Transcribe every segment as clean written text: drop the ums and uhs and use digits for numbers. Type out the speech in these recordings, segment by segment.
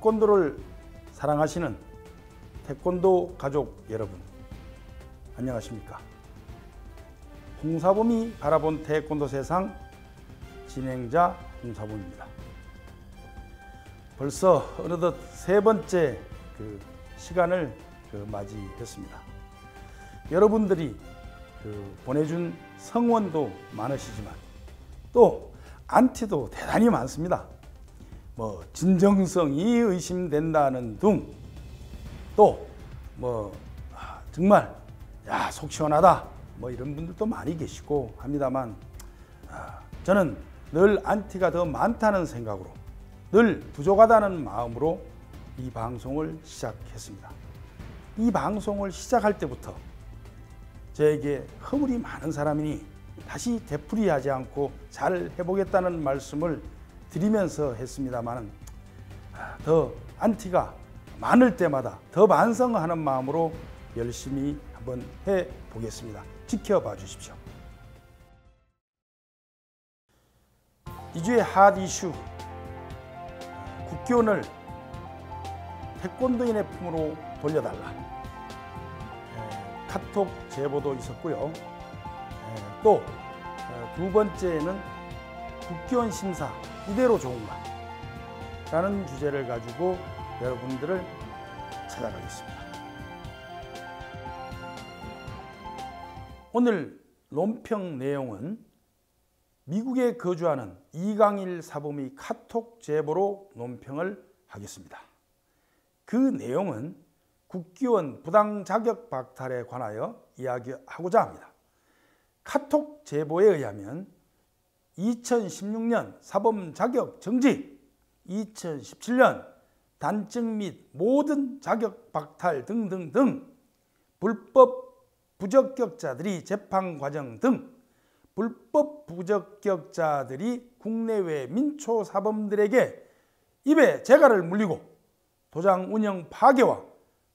태권도를 사랑하시는 태권도 가족 여러분, 안녕하십니까? 홍사범이 바라본 태권도 세상 진행자 홍사범입니다. 벌써 어느덧 세 번째 시간을 맞이했습니다. 여러분들이 보내준 성원도 많으시지만 또 안티도 대단히 많습니다. 진정성이 의심된다는 등 또 정말 속 시원하다 이런 분들도 많이 계시고 합니다만, 저는 늘 안티가 더 많다는 생각으로, 늘 부족하다는 마음으로 이 방송을 시작했습니다. 이 방송을 시작할 때부터 저에게 허물이 많은 사람이니 다시 되풀이하지 않고 잘 해보겠다는 말씀을 드리면서 했습니다만, 더 안티가 많을 때마다 더 반성하는 마음으로 열심히 한번 해보겠습니다. 지켜봐 주십시오. 2주의 핫 이슈, 국기원을 태권도인의 품으로 돌려달라. 카톡 제보도 있었고요. 또 두 번째는 국기원 심사 이대로 좋은가? 라는 주제를 가지고 여러분들을 찾아가겠습니다. 오늘 논평 내용은 미국에 거주하는 이강일 사범의 카톡 제보로 논평을 하겠습니다. 그 내용은 국기원 부당 자격 박탈에 관하여 이야기하고자 합니다. 카톡 제보에 의하면 2016년 사범 자격 정지, 2017년 단증 및 모든 자격 박탈 등등등 불법 부적격자들이 재판 과정 등 불법 부적격자들이 국내외 민초 사범들에게 입에 재갈을 물리고 도장 운영 파괴와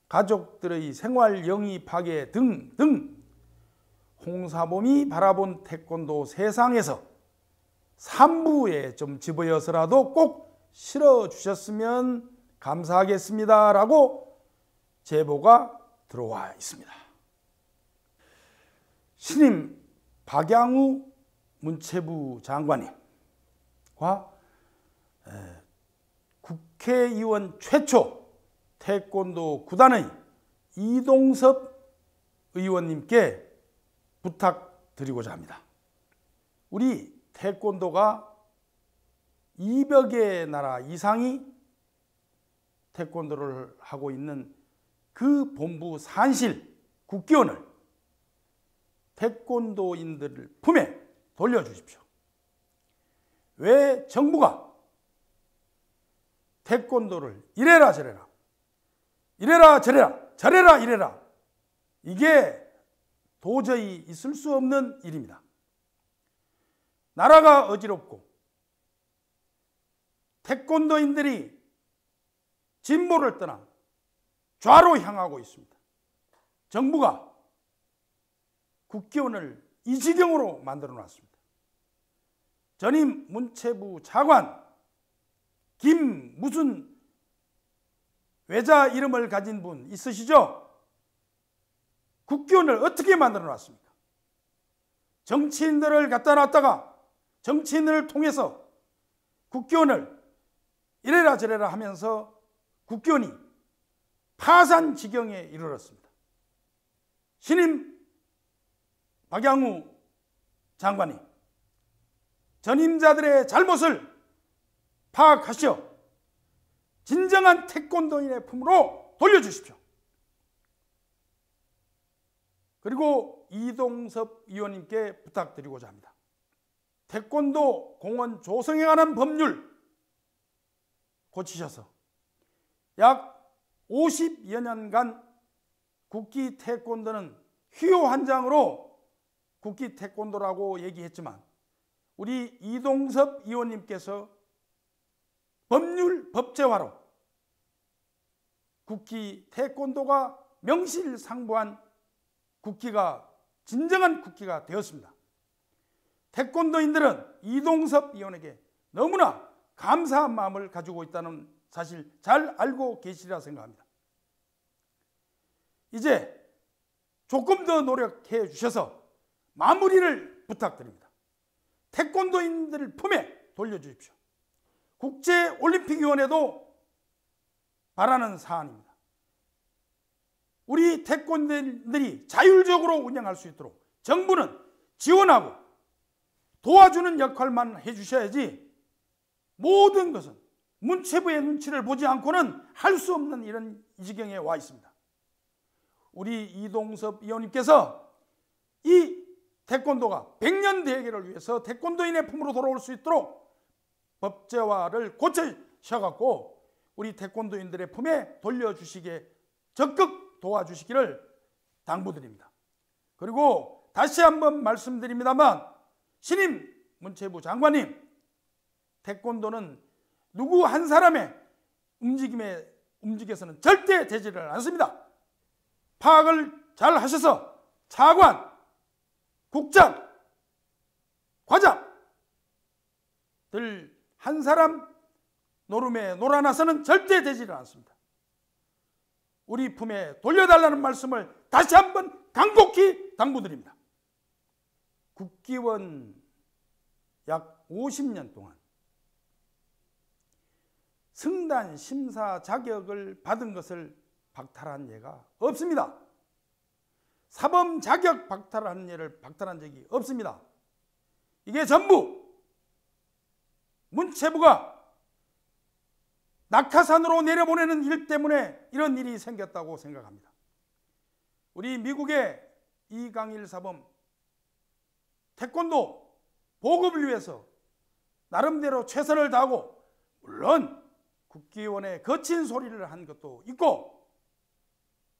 가족들의 생활 영위 파괴 등등 홍사범이 바라본 태권도 세상에서 3부에 좀 집어여서라도 꼭 실어주셨으면 감사하겠습니다 라고 제보가 들어와 있습니다. 신임 박양우 문체부 장관님과 국회의원 최초 태권도 구단의 이동섭 의원님께 부탁드리고자 합니다. 우리 태권도가 200여 개 나라 이상이 태권도를 하고 있는 그 본부 산실 국기원을 태권도인들 품에 돌려주십시오. 왜 정부가 태권도를 이래라 저래라, 이래라 저래라, 저래라 이래라, 이게 도저히 있을 수 없는 일입니다. 나라가 어지럽고 태권도인들이 진보를 떠나 좌로 향하고 있습니다. 정부가 국기원을 이 지경으로 만들어 놨습니다. 전임 문체부 차관 김 무슨 외자 이름을 가진 분 있으시죠? 국기원을 어떻게 만들어 놨습니까? 정치인들을 갖다 놨다가 정치인을 통해서 국기원을 이래라 저래라 하면서 국기원이 파산 지경에 이르렀습니다. 신임 박양우 장관이 전임자들의 잘못을 파악하시어 진정한 태권도인의 품으로 돌려주십시오. 그리고 이동섭 의원님께 부탁드리고자 합니다. 태권도 공원 조성에 관한 법률 고치셔서 약 50여 년간 국기 태권도는 휘호 한 장으로 국기 태권도라고 얘기했지만 우리 이동섭 의원님께서 법률 법제화로 국기 태권도가 명실상부한 국기가 진정한 국기가 되었습니다. 태권도인들은 이동섭 의원에게 너무나 감사한 마음을 가지고 있다는 사실 잘 알고 계시리라 생각합니다. 이제 조금 더 노력해 주셔서 마무리를 부탁드립니다. 태권도인들 품에 돌려주십시오. 국제올림픽위원회도 바라는 사안입니다. 우리 태권도인들이 자율적으로 운영할 수 있도록 정부는 지원하고 도와주는 역할만 해주셔야지 모든 것은 문체부의 눈치를 보지 않고는 할 수 없는 이런 지경에 와 있습니다. 우리 이동섭 의원님께서 이 태권도가 100년 대계를 위해서 태권도인의 품으로 돌아올 수 있도록 법제화를 고쳐셔갖고 우리 태권도인들의 품에 돌려주시기에 적극 도와주시기를 당부드립니다. 그리고 다시 한번 말씀드립니다만 신임 문체부 장관님, 태권도는 누구 한 사람의 움직여서는 절대 되지를 않습니다. 파악을 잘 하셔서 차관, 국장, 과장들 한 사람 노름에 놀아나서는 절대 되지를 않습니다. 우리 품에 돌려달라는 말씀을 다시 한번 간곡히 당부드립니다. 국기원 약 50년 동안 승단 심사 자격을 받은 것을 박탈한 예가 없습니다. 사범 자격 박탈한 예를 박탈한 적이 없습니다. 이게 전부 문체부가 낙하산으로 내려보내는 일 때문에 이런 일이 생겼다고 생각합니다. 우리 미국의 이강일 사범 태권도 보급을 위해서 나름대로 최선을 다하고 물론 국기원에 거친 소리를 한 것도 있고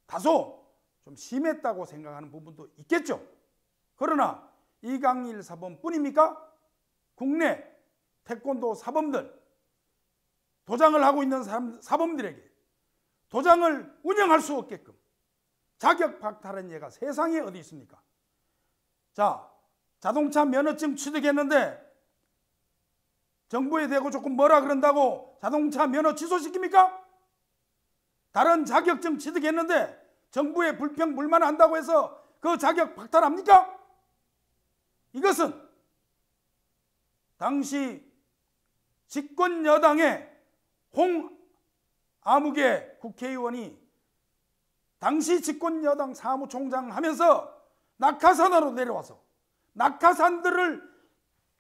다소 좀 심했다고 생각하는 부분도 있겠죠. 그러나 이강일 사범뿐입니까? 국내 태권도 사범들, 도장을 하고 있는 사범들에게 도장을 운영할 수 없게끔 자격 박탈한 예가 세상에 어디 있습니까? 자, 자동차 면허증 취득했는데 정부에 대고 조금 뭐라 그런다고 자동차 면허 취소시킵니까? 다른 자격증 취득했는데 정부에 불평 불만한다고 해서 그 자격 박탈합니까? 이것은 당시 집권 여당의 홍아무개 국회의원이 당시 집권 여당 사무총장 하면서 낙하산으로 내려와서 낙하산들을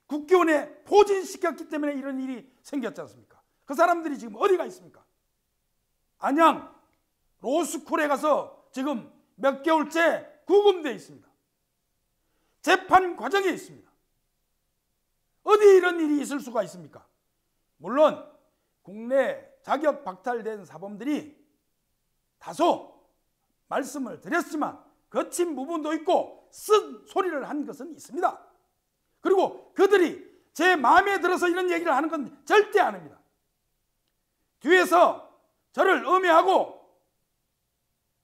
국기원에 포진시켰기 때문에 이런 일이 생겼지 않습니까? 그 사람들이 지금 어디가 있습니까? 안양 로스쿨에 가서 지금 몇 개월째 구금되어 있습니다. 재판 과정에 있습니다. 어디 이런 일이 있을 수가 있습니까? 물론 국내 자격 박탈된 사범들이 다소 말씀을 드렸지만 거친 부분도 있고 쓴 소리를 한 것은 있습니다. 그리고 그들이 제 마음에 들어서 이런 얘기를 하는 건 절대 아닙니다. 뒤에서 저를 음해하고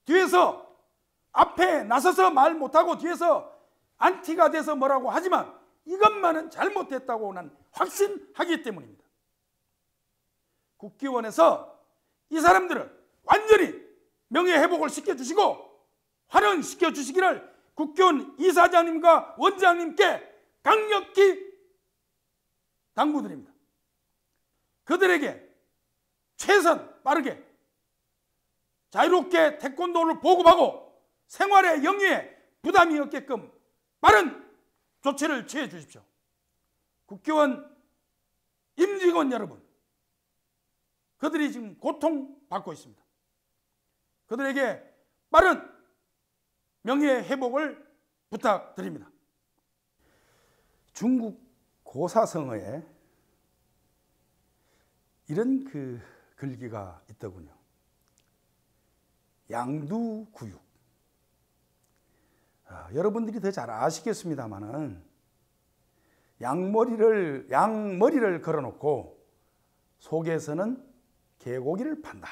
뒤에서 앞에 나서서 말 못하고 뒤에서 안티가 돼서 뭐라고 하지만 이것만은 잘못됐다고 난 확신하기 때문입니다. 국기원에서 이 사람들을 완전히 명예회복을 시켜주시고 환원시켜 주시기를 국기원 이사장님과 원장님께 강력히 당부드립니다. 그들에게 최선 빠르게 자유롭게 태권도를 보급하고 생활의 영위에 부담이 없게끔 빠른 조치를 취해 주십시오. 국기원 임직원 여러분, 그들이 지금 고통받고 있습니다. 그들에게 빠른 명예회복을 부탁드립니다. 중국 고사성어에 이런 글귀가 있더군요. 양두구육. 여러분들이 더 잘 아시겠습니다만은 양머리를 걸어놓고 속에서는 개고기를 판다.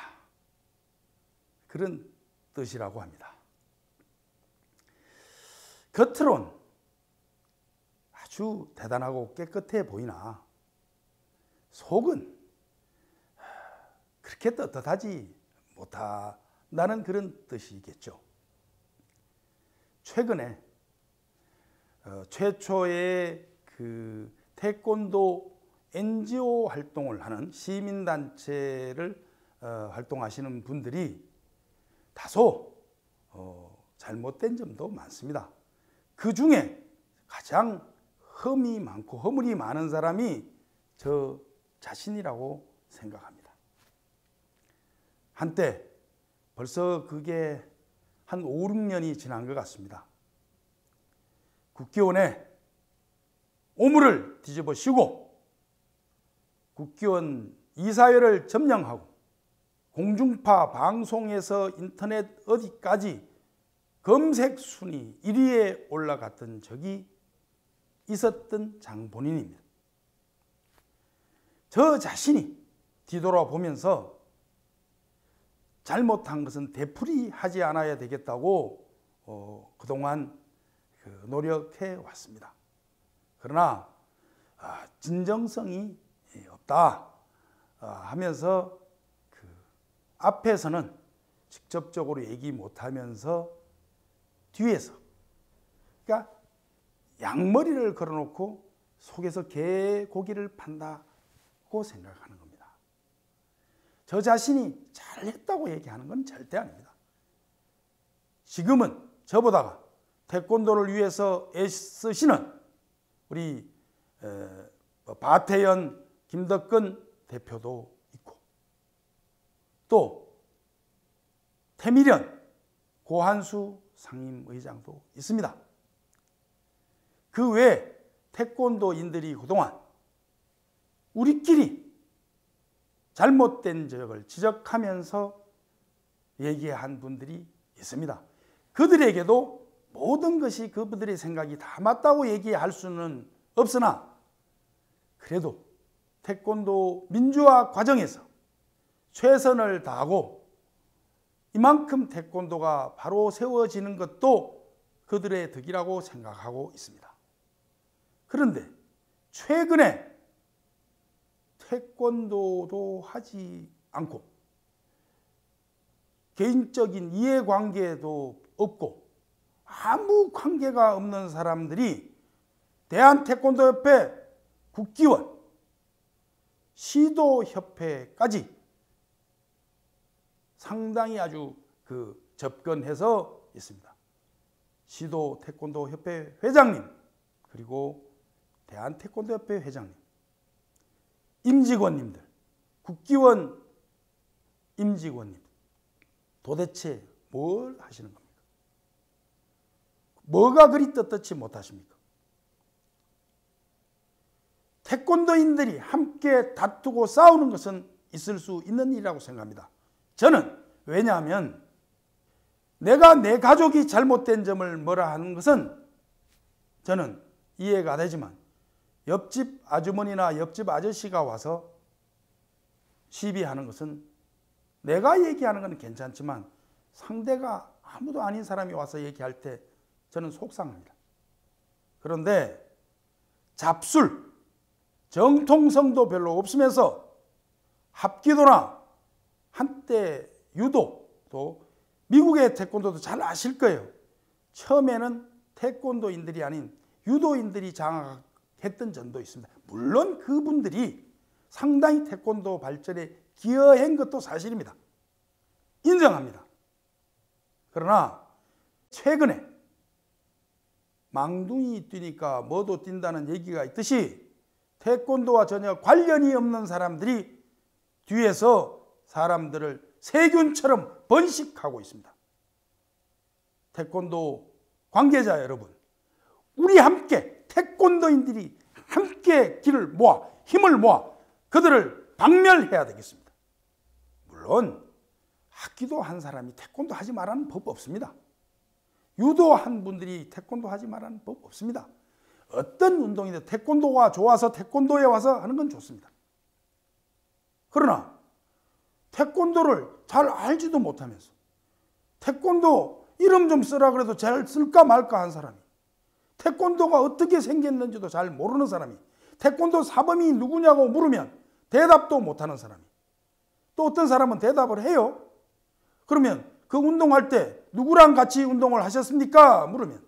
그런 뜻이라고 합니다. 겉으론 아주 대단하고 깨끗해 보이나 속은 그렇게 떳떳하지 못한다는 그런 뜻이겠죠. 최근에 최초의 그 태권도 NGO 활동을 하는 시민단체를 활동하시는 분들이 다소 잘못된 점도 많습니다. 그 중에 가장 흠이 많고 허물이 많은 사람이 저 자신이라고 생각합니다. 한때 벌써 그게 한 5, 6년이 지난 것 같습니다. 국기원에 오물을 뒤집어 씌우고 국기원 이사회를 점령하고 공중파 방송에서 인터넷 어디까지 검색 순위 1위에 올라갔던 적이 있었던 장본인입니다. 저 자신이 뒤돌아보면서 잘못한 것은 되풀이하지 않아야 되겠다고 그동안 노력해 왔습니다. 그러나 진정성이 없다 하면서 그 앞에서는 직접적으로 얘기 못하면서 뒤에서, 그러니까 양머리를 걸어놓고 속에서 개고기를 판다고 생각하는 겁니다. 저 자신이 잘했다고 얘기하는 건 절대 아닙니다. 지금은 저보다가 태권도를 위해서 애쓰시는 우리 바태현, 김덕근 대표도 있고 또 태미련, 고한수 상임의장도 있습니다. 그 외에 태권도인들이 그동안 우리끼리 잘못된 적을 지적하면서 얘기한 분들이 있습니다. 그들에게도 모든 것이 그분들의 생각이 다 맞다고 얘기할 수는 없으나 그래도 태권도 민주화 과정에서 최선을 다하고 이만큼 태권도가 바로 세워지는 것도 그들의 덕이라고 생각하고 있습니다. 그런데 최근에 태권도도 하지 않고 개인적인 이해관계도 없고 아무 관계가 없는 사람들이 대한태권도협회 국기원, 시도협회까지 상당히 아주 접근해서 있습니다. 시도태권도협회 회장님, 그리고 대한태권도협회 회장님, 임직원님들, 국기원 임직원님, 도대체 뭘 하시는 겁니까? 뭐가 그리 떳떳지 못하십니까? 태권도인들이 함께 다투고 싸우는 것은 있을 수 있는 일이라고 생각합니다. 저는 왜냐하면 내가 내 가족이 잘못된 점을 뭐라 하는 것은 저는 이해가 되지만 옆집 아주머니나 옆집 아저씨가 와서 시비하는 것은 내가 얘기하는 건 괜찮지만 상대가 아무도 아닌 사람이 와서 얘기할 때 저는 속상합니다. 그런데 잡술, 정통성도 별로 없으면서 합기도나 한때 유도, 또 미국의 태권도도 잘 아실 거예요. 처음에는 태권도인들이 아닌 유도인들이 장악했던 점도 있습니다. 물론 그분들이 상당히 태권도 발전에 기여한 것도 사실입니다. 인정합니다. 그러나 최근에 망둥이 뛰니까 뭐도 뛴다는 얘기가 있듯이 태권도와 전혀 관련이 없는 사람들이 뒤에서 사람들을 세균처럼 번식하고 있습니다. 태권도 관계자 여러분, 우리 함께 태권도인들이 함께 길을 모아 힘을 모아 그들을 박멸해야 되겠습니다. 물론 합기도 한 사람이 태권도 하지 말라는 법 없습니다. 유도한 분들이 태권도 하지 말라는 법 없습니다. 어떤 운동이든 태권도가 좋아서 태권도에 와서 하는 건 좋습니다. 그러나 태권도를 잘 알지도 못하면서 태권도 이름 좀 쓰라 그래도 잘 쓸까 말까 한 사람이, 태권도가 어떻게 생겼는지도 잘 모르는 사람이, 태권도 사범이 누구냐고 물으면 대답도 못하는 사람이, 또 어떤 사람은 대답을 해요. 그러면 그 운동할 때 누구랑 같이 운동을 하셨습니까? 물으면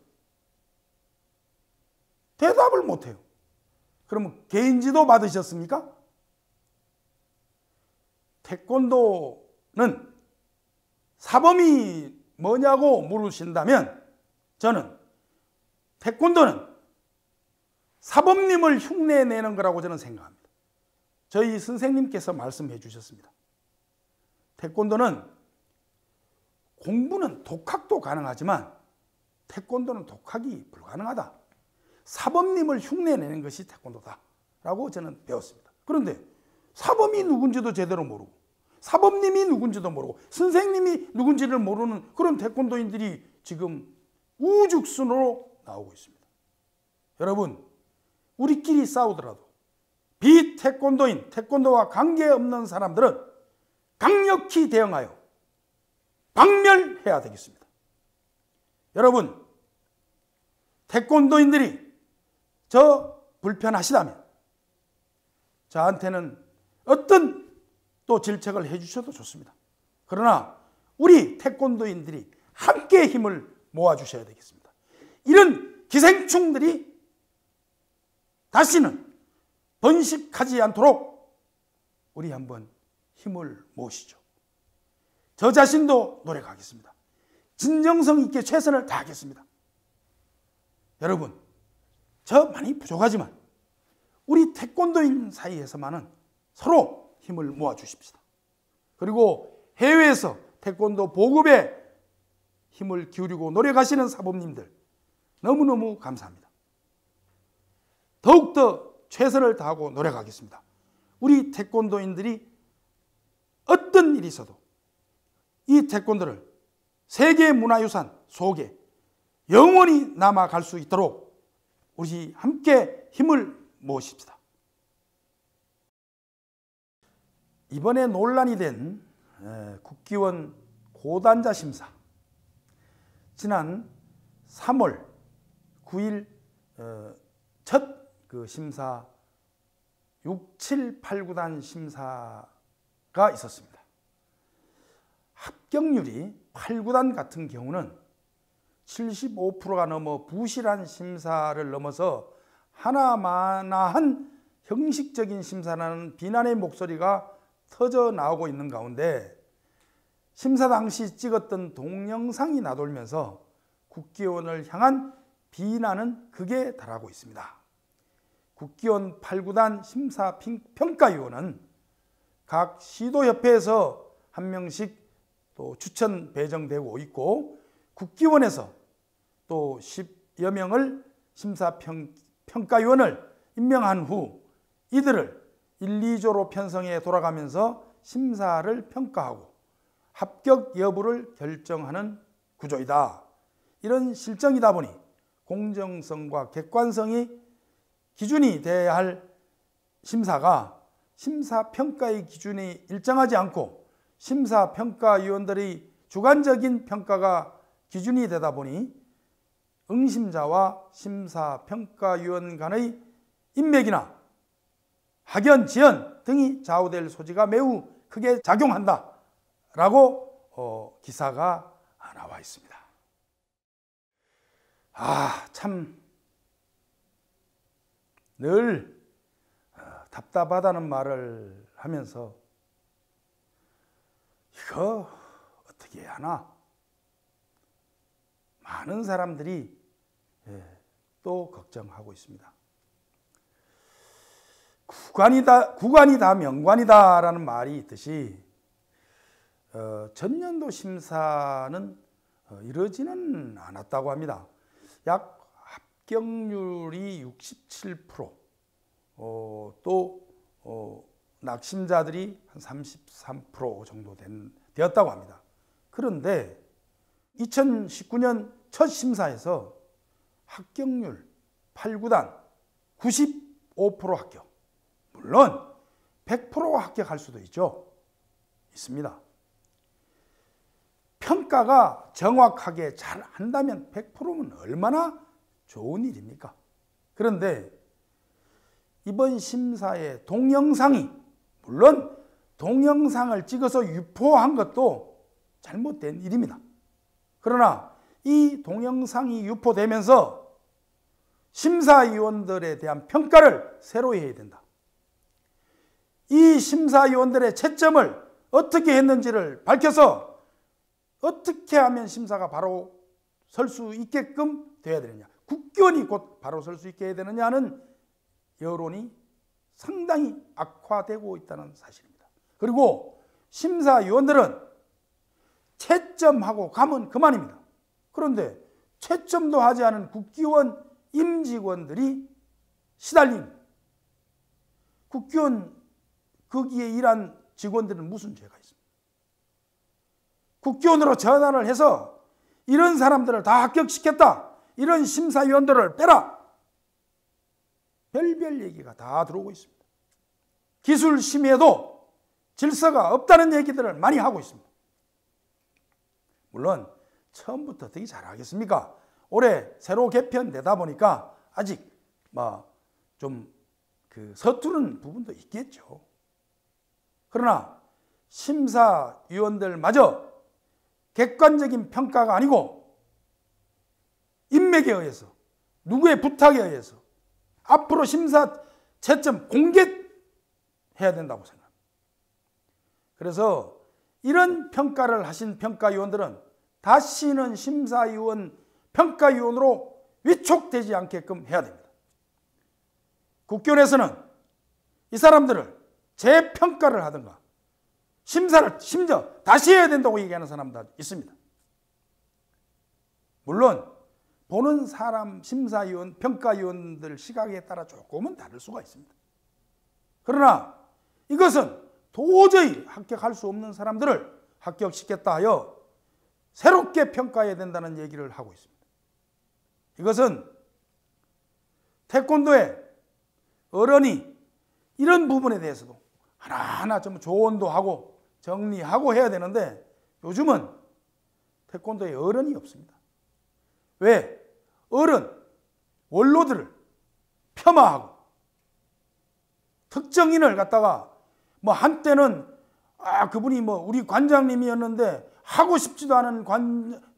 대답을 못해요. 그러면 개인 지도 받으셨습니까? 태권도는 사범이 뭐냐고 물으신다면 저는 태권도는 사범님을 흉내내는 거라고 저는 생각합니다. 저희 선생님께서 말씀해 주셨습니다. 태권도는 공부는 독학도 가능하지만 태권도는 독학이 불가능하다. 사범님을 흉내내는 것이 태권도다 라고 저는 배웠습니다. 그런데 사범이 누군지도 제대로 모르고 사범님이 누군지도 모르고 선생님이 누군지를 모르는 그런 태권도인들이 지금 우죽순으로 나오고 있습니다. 여러분, 우리끼리 싸우더라도 비태권도인, 태권도와 관계없는 사람들은 강력히 대응하여 박멸해야 되겠습니다. 여러분, 태권도인들이 저 불편하시다면 저한테는 어떤 또 질책을 해주셔도 좋습니다. 그러나 우리 태권도인들이 함께 힘을 모아주셔야 되겠습니다. 이런 기생충들이 다시는 번식하지 않도록 우리 한번 힘을 모으시죠. 저 자신도 노력하겠습니다. 진정성 있게 최선을 다하겠습니다. 여러분, 저 많이 부족하지만 우리 태권도인 사이에서만은 서로 힘을 모아주십시다. 그리고 해외에서 태권도 보급에 힘을 기울이고 노력하시는 사범님들 너무너무 감사합니다. 더욱더 최선을 다하고 노력하겠습니다. 우리 태권도인들이 어떤 일이 있어도 이 태권도를 세계문화유산 속에 영원히 남아갈 수 있도록 우리 함께 힘을 모으십시다. 이번에 논란이 된 국기원 고단자 심사, 지난 3월 9일 첫 그 심사 6, 7, 8, 9단 심사가 있었습니다. 합격률이 8, 9단 같은 경우는 75%가 넘어 부실한 심사를 넘어서 하나마나한 형식적인 심사라는 비난의 목소리가 터져 나오고 있는 가운데 심사 당시 찍었던 동영상이 나돌면서 국기원을 향한 비난은 극에 달하고 있습니다. 국기원 8, 9단 심사평가위원은 각 시도협회에서 한 명씩 또 추천 배정되고 있고 국기원에서 또 10여 명을 심사평가위원을 임명한 후 이들을 1, 2조로 편성해 돌아가면서 심사를 평가하고 합격 여부를 결정하는 구조이다. 이런 실정이다 보니 공정성과 객관성이 기준이 되어야 할 심사가 심사평가의 기준이 일정하지 않고 심사평가위원들의 주관적인 평가가 기준이 되다 보니 응심자와 심사평가위원 간의 인맥이나 학연, 지연 등이 좌우될 소지가 매우 크게 작용한다 라고 기사가 나와 있습니다. 참 늘 답답하다는 말을 하면서 이거 어떻게 해야 하나? 많은 사람들이 또 걱정하고 있습니다. 구관이 다 명관이다라는 말이 있듯이 전년도 심사는 이러지는 않았다고 합니다. 약 합격률이 67%, 또 낙심자들이 한 33% 정도 되었다고 합니다. 그런데 2019년 첫 심사에서 합격률 8, 9단 95% 합격. 물론 100% 합격할 수도 있습니다. 평가가 정확하게 잘 한다면 100%면 얼마나 좋은 일입니까? 그런데 이번 심사의 동영상이 물론 동영상을 찍어서 유포한 것도 잘못된 일입니다. 그러나 이 동영상이 유포되면서 심사위원들에 대한 평가를 새로 해야 된다. 이 심사위원들의 채점을 어떻게 했는지를 밝혀서 어떻게 하면 심사가 바로 설 수 있게끔 돼야 되느냐, 국교원이 곧 바로 설 수 있게 해야 되느냐는 여론이 상당히 악화되고 있다는 사실입니다. 그리고 심사위원들은 채점하고 가면 그만입니다. 그런데 채점도 하지 않은 국기원 임직원들이 시달린, 국기원 거기에 일한 직원들은 무슨 죄가 있습니까? 국기원으로 전화를 해서 이런 사람들을 다 합격시켰다, 이런 심사위원들을 빼라, 별별 얘기가 다 들어오고 있습니다. 기술심의에도 질서가 없다는 얘기들을 많이 하고 있습니다. 물론 처음부터 어떻게 잘하겠습니까? 올해 새로 개편되다 보니까 아직 좀 서투른 부분도 있겠죠. 그러나 심사위원들마저 객관적인 평가가 아니고 인맥에 의해서, 누구의 부탁에 의해서 앞으로 심사 채점 공개해야 된다고 생각합니다. 그래서 이런 평가를 하신 평가위원들은 다시는 심사위원, 평가위원으로 위촉되지 않게끔 해야 됩니다. 국교원에서는 이 사람들을 재평가를 하든가 심사를 심지어 다시 해야 된다고 얘기하는 사람도 있습니다. 물론 보는 사람, 심사위원, 평가위원들 시각에 따라 조금은 다를 수가 있습니다. 그러나 이것은 도저히 합격할 수 없는 사람들을 합격시켰다 하여 새롭게 평가해야 된다는 얘기를 하고 있습니다. 이것은 태권도의 어른이 이런 부분에 대해서도 하나하나 좀 조언도 하고 정리하고 해야 되는데 요즘은 태권도에 어른이 없습니다. 왜? 어른, 원로들을 폄하하고 특정인을 갖다가 한때는 그분이 우리 관장님이었는데 하고 싶지도 않은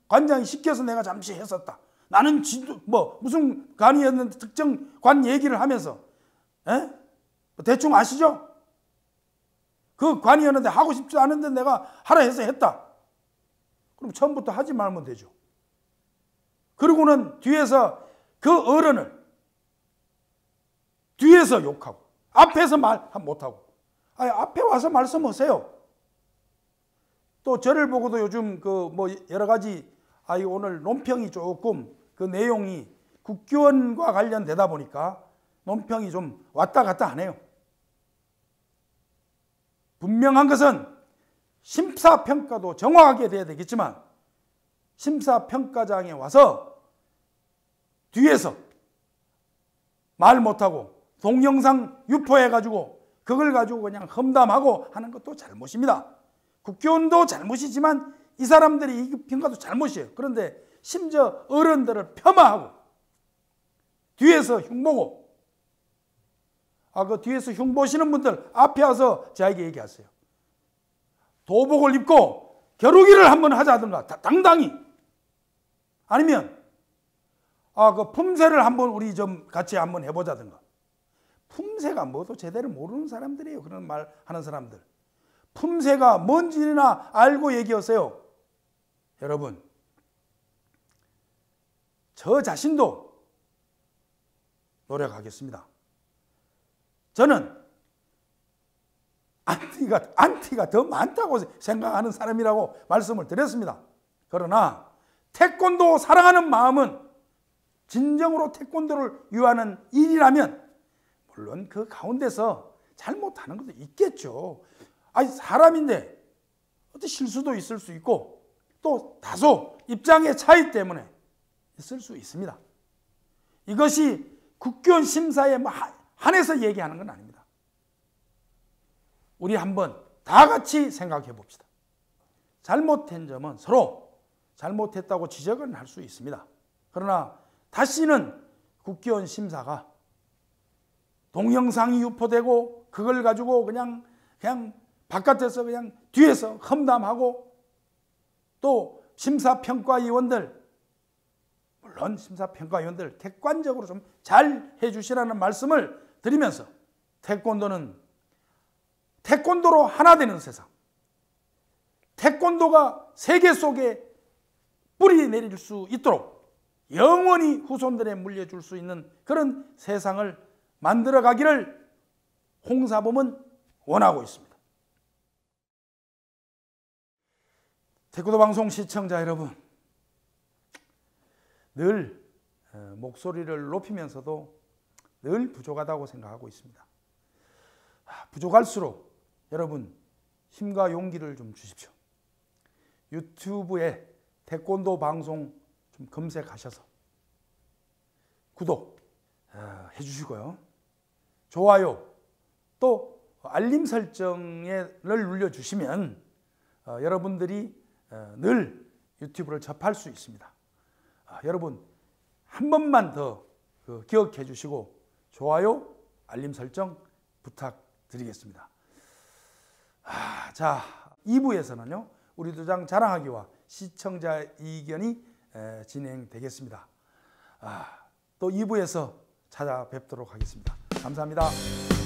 관장이 시켜서 내가 잠시 했었다. 나는 무슨 관이었는데 특정 관 얘기를 하면서 대충 아시죠? 그 관이었는데 하고 싶지 않은데 내가 하라 해서 했다. 그럼 처음부터 하지 말면 되죠. 그리고는 뒤에서 그 어른을 뒤에서 욕하고 앞에서 말 못하고, 앞에 와서 말씀하세요. 또 저를 보고도 요즘 여러 가지 오늘 논평이 조금 그 내용이 국교원과 관련되다 보니까 논평이 좀 왔다 갔다 하네요. 분명한 것은 심사평가도 정확하게 돼야 되겠지만 심사평가장에 와서 뒤에서 말 못하고 동영상 유포해가지고 그걸 가지고 그냥 험담하고 하는 것도 잘못입니다. 국교원도 잘못이지만 이 사람들이 이 평가도 잘못이에요. 그런데 심지어 어른들을 폄하하고 뒤에서 흉보고, 그 뒤에서 흉보시는 분들 앞에 와서 저에게 얘기하세요. 도복을 입고 겨루기를 한번 하자 하든가 당당히, 아니면 그 품새를 한번 우리 좀 같이 한번 해보자든가. 품새가 뭐도 제대로 모르는 사람들이에요. 그런 말 하는 사람들. 품새가 뭔지나 알고 얘기하세요. 여러분, 저 자신도 노력하겠습니다. 저는 안티가 더 많다고 생각하는 사람이라고 말씀을 드렸습니다. 그러나 태권도 사랑하는 마음은 진정으로 태권도를 위하는 일이라면 물론 그 가운데서 잘못하는 것도 있겠죠. 사람인데 어떤 실수도 있을 수 있고 또 다소 입장의 차이 때문에 있을 수 있습니다. 이것이 국교원 심사에 한해서 얘기하는 건 아닙니다. 우리 한번 다 같이 생각해 봅시다. 잘못된 점은 서로 잘못했다고 지적은 할 수 있습니다. 그러나 다시는 국교원 심사가 동영상이 유포되고 그걸 가지고 그냥 바깥에서 그냥 뒤에서 험담하고 또 심사평가위원들, 물론 심사평가위원들 객관적으로 좀 잘 해주시라는 말씀을 드리면서 태권도는 태권도로 하나 되는 세상, 태권도가 세계 속에 뿌리 내릴 수 있도록 영원히 후손들에 물려줄 수 있는 그런 세상을 만들어 가기를 홍사범은 원하고 있습니다. 태권도 방송 시청자 여러분, 늘 목소리를 높이면서도 늘 부족하다고 생각하고 있습니다. 부족할수록 여러분 힘과 용기를 좀 주십시오. 유튜브에 태권도 방송 좀 검색하셔서 구독 해주시고요. 좋아요 또 알림 설정을 눌러주시면 여러분들이 늘 유튜브를 접할 수 있습니다. 여러분 한 번만 더 기억해 주시고 좋아요, 알림 설정 부탁드리겠습니다. 자, 2부에서는요. 우리 도장 자랑하기와 시청자 의견이 진행되겠습니다. 또 2부에서 찾아뵙도록 하겠습니다. 감사합니다.